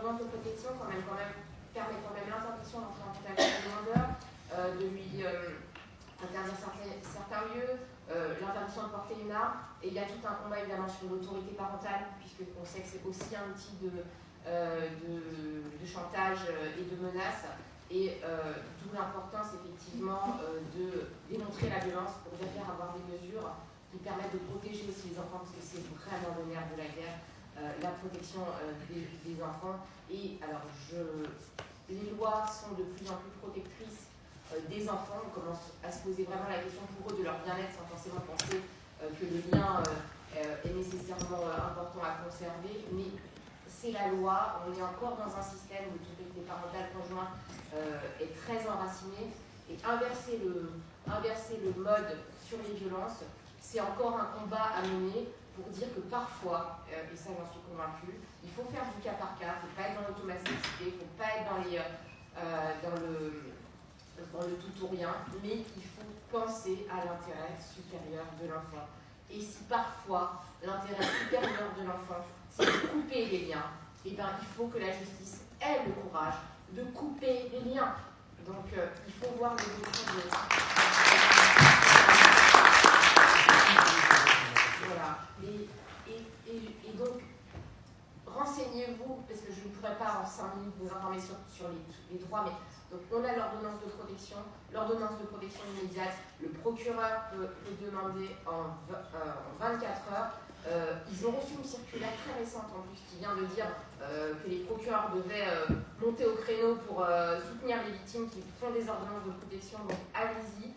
l'ordonnance de protection permet quand même l'interdiction d'entrer en contact avec le demandeur, de lui interdire certains lieux, l'interdiction de porter une arme, et il y a tout un combat évidemment sur l'autorité parentale, puisqu'on sait que c'est aussi un outil de chantage et de menace, et d'où l'importance effectivement de démontrer la violence pour derrière avoir des mesures qui permettent de protéger aussi les enfants, parce que c'est vraiment le nerf de la guerre, la protection des enfants. Et alors, les lois sont de plus en plus protectrices des enfants. On commence à se poser vraiment la question pour eux de leur bien-être sans forcément penser que le lien est nécessairement important à conserver. Mais c'est la loi, on est encore dans un système où l'autorité parentale conjointe est très enracinée. Et inverser le mode sur les violences, c'est encore un combat à mener pour dire que parfois, et ça j'en suis convaincue, il faut faire du cas par cas, il ne faut pas être dans l'automaticité, il ne faut pas être dans le tout ou rien, mais il faut penser à l'intérêt supérieur de l'enfant. Et si parfois l'intérêt supérieur de l'enfant, c'est de couper les liens, eh bien, il faut que la justice ait le courage de couper les liens. Donc, il faut voir les deux choses. Voilà. Et donc, renseignez-vous, parce que je ne pourrais pas en 5 minutes vous informer sur les droits, mais donc on a l'ordonnance de protection. L'ordonnance de protection immédiate, le procureur peut demander en 24 heures. Ils ont reçu une circulaire très récente en plus qui vient de dire que les procureurs devaient monter au créneau pour soutenir les victimes qui font des ordonnances de protection. Donc allez-y.